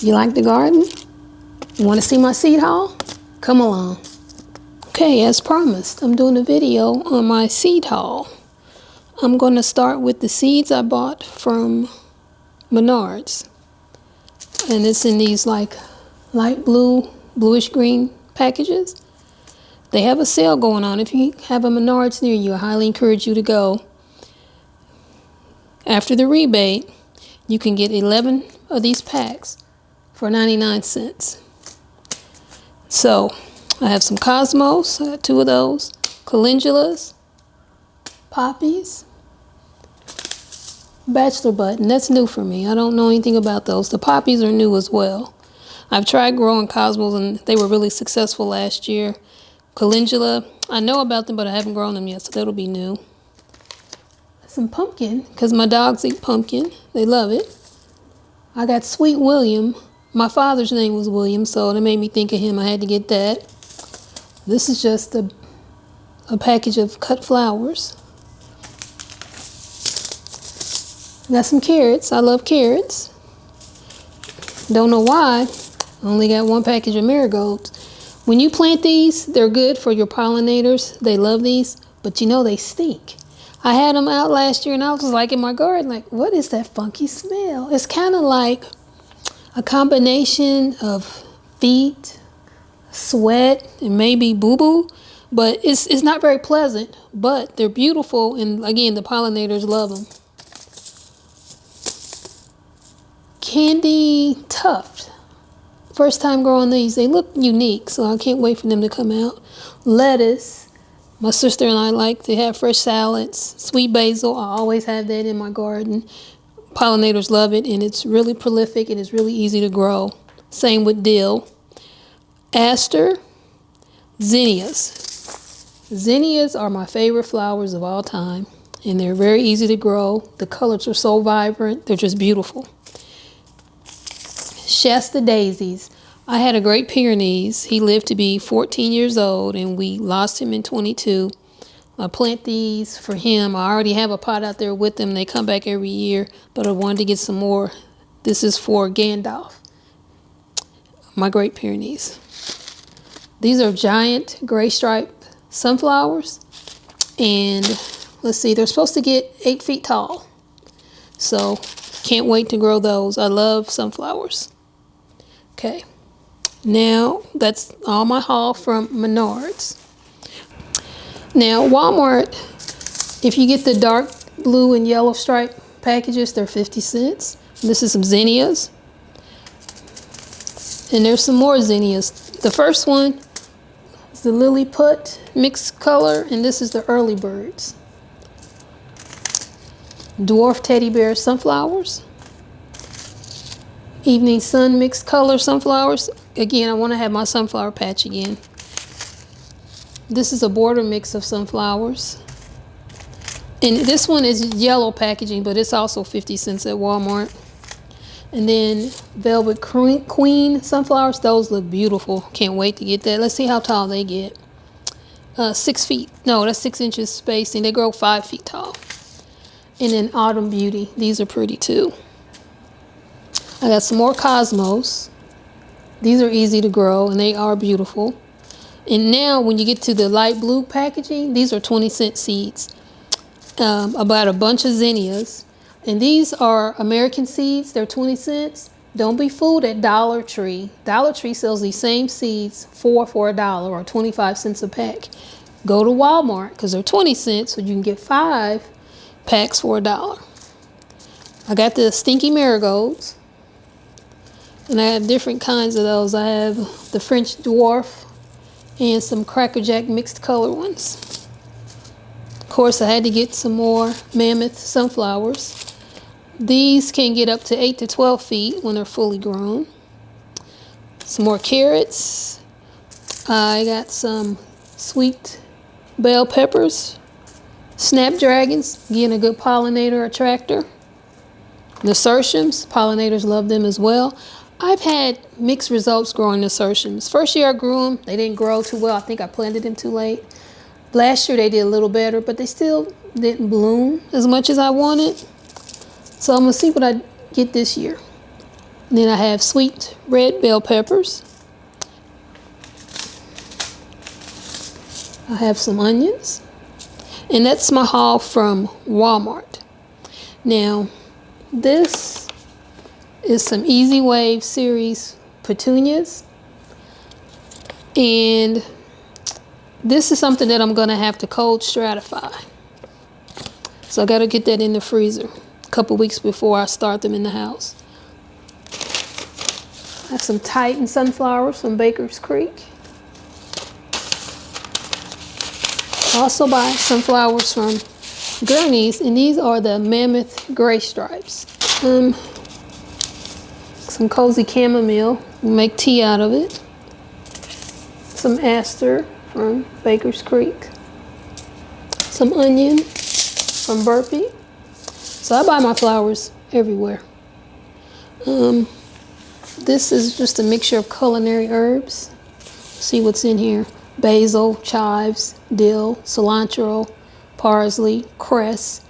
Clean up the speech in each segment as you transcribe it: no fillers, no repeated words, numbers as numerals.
You like the garden? You want to see my seed haul? Come along. Okay, as promised, I'm doing a video on my seed haul. I'm going to start with the seeds I bought from Menards. And it's in these like light blue, bluish green packages. They have a sale going on. If you have a Menards near you, I highly encourage you to go. After the rebate, you can get 11 of these packs for 99 cents. So, I have some cosmos, I got 2 of those, calendulas, poppies, bachelor button. That's new for me. I don't know anything about those. The poppies are new as well. I've tried growing cosmos and they were really successful last year. Calendula, I know about them, but I haven't grown them yet, so that'll be new. Some pumpkin, because my dogs eat pumpkin. They love it. I got Sweet William. My father's name was William, so that made me think of him. I had to get that. This is just a package of cut flowers. Got some carrots. I love carrots. Don't know why. I only got 1 package of marigolds. When you plant these, they're good for your pollinators. They love these, but you know they stink. I had them out last year and I was just like in my garden, like, what is that funky smell? It's kind of like a combination of feet, sweat, and maybe boo-boo, but it's not very pleasant, but they're beautiful, and again, the pollinators love them. Candy tuft. First time growing these. They look unique, so I can't wait for them to come out. Lettuce. My sister and I like to have fresh salads. Sweet basil. I always have that in my garden. Pollinators love it, and it's really prolific, and it's really easy to grow. Same with dill. Aster. Zinnias. Zinnias are my favorite flowers of all time, and they're very easy to grow. The colors are so vibrant. They're just beautiful. Shasta daisies. I had a Great Pyrenees. He lived to be 14 years old, and we lost him in 22. I plant these for him. I already have a pot out there with them. They come back every year, but I wanted to get some more. This is for Gandalf, my Great Pyrenees. These are giant gray striped sunflowers, and let's see, they're supposed to get 8 feet tall. So can't wait to grow those. I love sunflowers. Okay, now that's all my haul from Menards. Now Walmart, if you get the dark blue and yellow stripe packages, they're 50 cents. This is some zinnias. And there's some more zinnias. The first one is the Lilliput mixed color, and this is the early birds. Dwarf teddy bear sunflowers. Evening sun mixed color sunflowers. Again, I want to have my sunflower patch again. This is a border mix of sunflowers. And this one is yellow packaging, but it's also 50 cents at Walmart. And then Velvet Queen sunflowers. Those look beautiful. Can't wait to get that. Let's see how tall they get. 6 feet. No, that's 6 inches spacing. They grow 5 feet tall. And then Autumn Beauty. These are pretty too. I got some more cosmos. These are easy to grow and they are beautiful. And now when you get to the light blue packaging, these are 20-cent seeds. About a bunch of zinnias. And these are American seeds. They're 20 cents. Don't be fooled at Dollar Tree. Dollar Tree sells these same seeds for $1 or 25 cents a pack. Go to Walmart because they're 20 cents, so you can get 5 packs for $1. I got the stinky marigolds. And I have different kinds of those. I have the French dwarf and some Cracker Jack mixed color ones. Of course, I had to get some more mammoth sunflowers. These can get up to 8 to 12 feet when they're fully grown. Some more carrots. I got some sweet bell peppers. Snapdragons, again a good pollinator attractor. Nasturtiums, pollinators love them as well. I've had mixed results growing nasturtiums. First year I grew them, they didn't grow too well. I think I planted them too late. Last year they did a little better, but they still didn't bloom as much as I wanted. So I'm gonna see what I get this year. And then I have sweet red bell peppers. I have some onions. And that's my haul from Walmart. Now, this is some Easy Wave series petunias. And this is something that I'm gonna have to cold stratify. So I gotta get that in the freezer a couple weeks before I start them in the house. I have some Titan sunflowers from Baker's Creek. I also buy sunflowers from Gurney's, and these are the Mammoth Gray Stripes. Some cozy chamomile, make tea out of it. Some aster from Baker's Creek. Some onion from Burpee. So I buy my flowers everywhere. This is just a mixture of culinary herbs. See what's in here. Basil, chives, dill, cilantro, parsley, cress,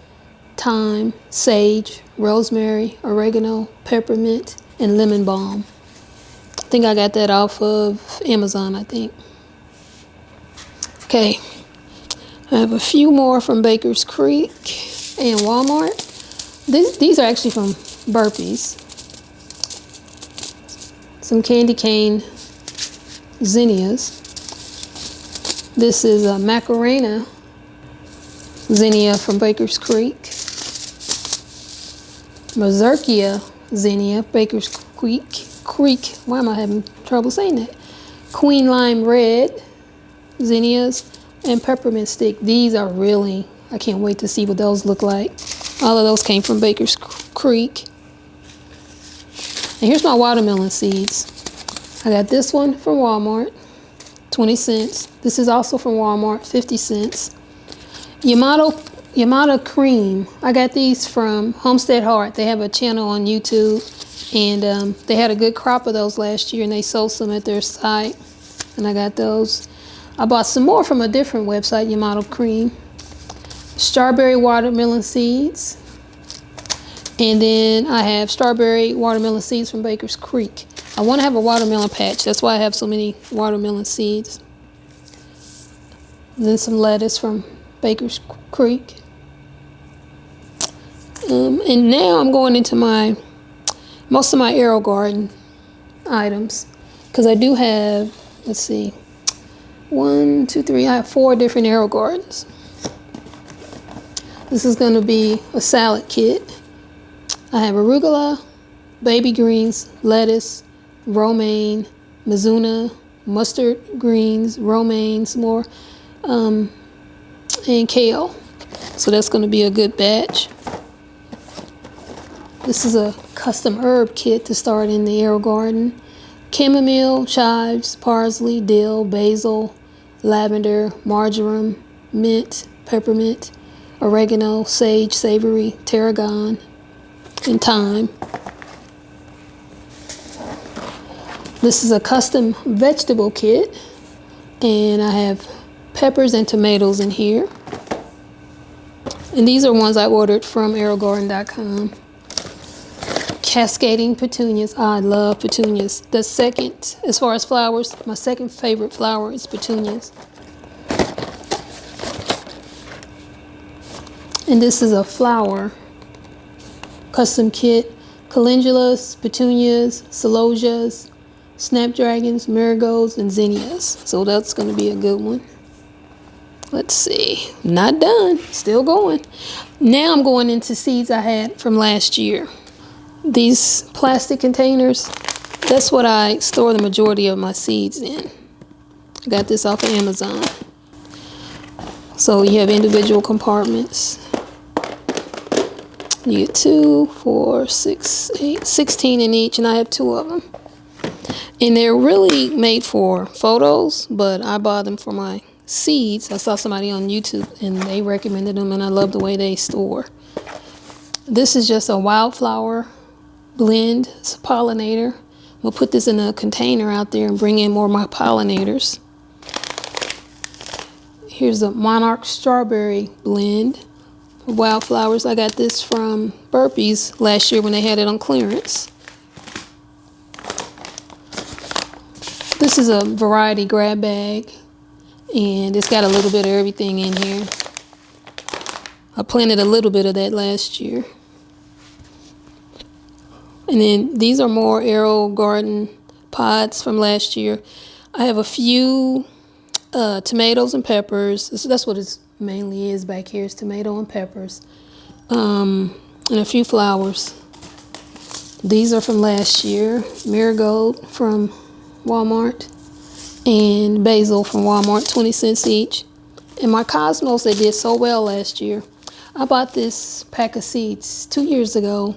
thyme, sage, rosemary, oregano, peppermint, and lemon balm. I think I got that off of Amazon, I think. Okay, I have a few more from Baker's Creek and Walmart. These are actually from Burpee's. Some candy cane zinnias. This is a Macarena zinnia from Baker's Creek. Mazurkia zinnia, Baker's Creek. Why am I having trouble saying that? Queen Lime Red zinnias and peppermint stick. These are really, I can't wait to see what those look like. All of those came from Baker's Creek. And here's my watermelon seeds. I got this one from Walmart, 20 cents. This is also from Walmart, 50 cents. Yamato cream. I got these from Homestead Heart. They have a channel on YouTube, and they had a good crop of those last year, and they sold some at their site, and I got those. I bought some more from a different website, Yamato cream. Strawberry watermelon seeds. And then I have strawberry watermelon seeds from Baker's Creek. I want to have a watermelon patch. That's why I have so many watermelon seeds. And then some lettuce from Baker's Creek. And now I'm going into most of my Arrow Garden items. Because I do have, let's see, 1, 2, 3, I have 4 different Arrow Gardens. This is going to be a salad kit. I have arugula, baby greens, lettuce, romaine, mizuna, mustard greens, romaine, some more, and kale. So that's going to be a good batch. This is a custom herb kit to start in the Arrow Garden. Chamomile, chives, parsley, dill, basil, lavender, marjoram, mint, peppermint, oregano, sage, savory, tarragon, and thyme. This is a custom vegetable kit, and I have peppers and tomatoes in here. And these are ones I ordered from arrowgarden.com. Cascading petunias. I love petunias. The second, as far as flowers, my second favorite flower is petunias. And this is a flower custom kit. Calendulas, petunias, celosias, snapdragons, marigolds, and zinnias. So that's going to be a good one. Let's see. Not done. Still going. Now I'm going into seeds I had from last year. These plastic containers, that's what I store the majority of my seeds in. I got this off of Amazon. So you have individual compartments. You get 2, 4, 6, 8, 16 in each, and I have 2 of them. And they're really made for photos, but I bought them for my seeds. I saw somebody on YouTube and they recommended them, and I love the way they store. This is just a wildflower blend. It's a pollinator. We'll put this in a container out there and bring in more of my pollinators. Here's a monarch strawberry blend. Wildflowers. I got this from Burpee's last year when they had it on clearance. This is a variety grab bag, and it's got a little bit of everything in here. I planted a little bit of that last year. And then these are more Arrow Garden pods from last year. I have a few tomatoes and peppers. That's what it mainly is back here, is tomato and peppers. And a few flowers. These are from last year. Marigold from Walmart and basil from Walmart, 20 cents each. And my cosmos, they did so well last year. I bought this pack of seeds 2 years ago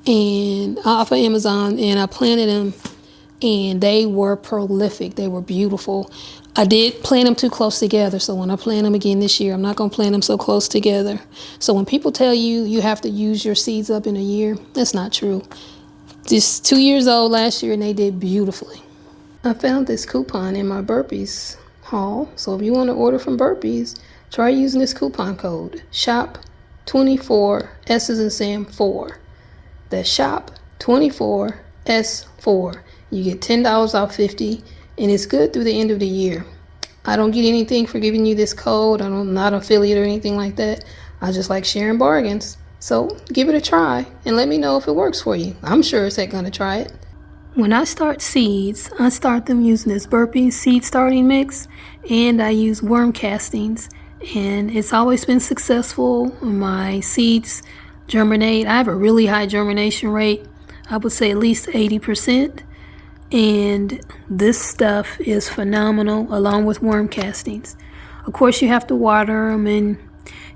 and off of Amazon, and I planted them, and they were prolific. They were beautiful. I did plant them too close together, so when I plant them again this year, I'm not going to plant them so close together. So when people tell you you have to use your seeds up in a year, that's not true. Just 2 years old last year, and they did beautifully. I found this coupon in my Burpees haul, so if you want to order from Burpees, try using this coupon code, SHOP24, S as in Sam 4. That's SHOP24S4. You get $10 off 50, and it's good through the end of the year. I don't get anything for giving you this code. I'm not an affiliate or anything like that. I just like sharing bargains. So give it a try and let me know if it works for you. I'm sure it's going to try it. When I start seeds, I start them using this Burpee seed starting mix, and I use worm castings, and it's always been successful. My seeds germinate. I have a really high germination rate. I would say at least 80%. And this stuff is phenomenal along with worm castings. Of course, you have to water them and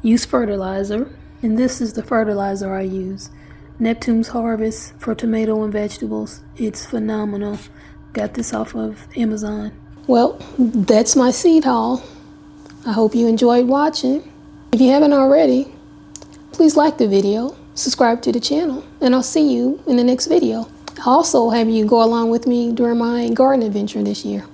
use fertilizer. And this is the fertilizer I use. Neptune's Harvest for tomato and vegetables. It's phenomenal. Got this off of Amazon. Well, that's my seed haul. I hope you enjoyed watching. If you haven't already, please like the video, subscribe to the channel, and I'll see you in the next video. I'll also have you go along with me during my garden adventure this year.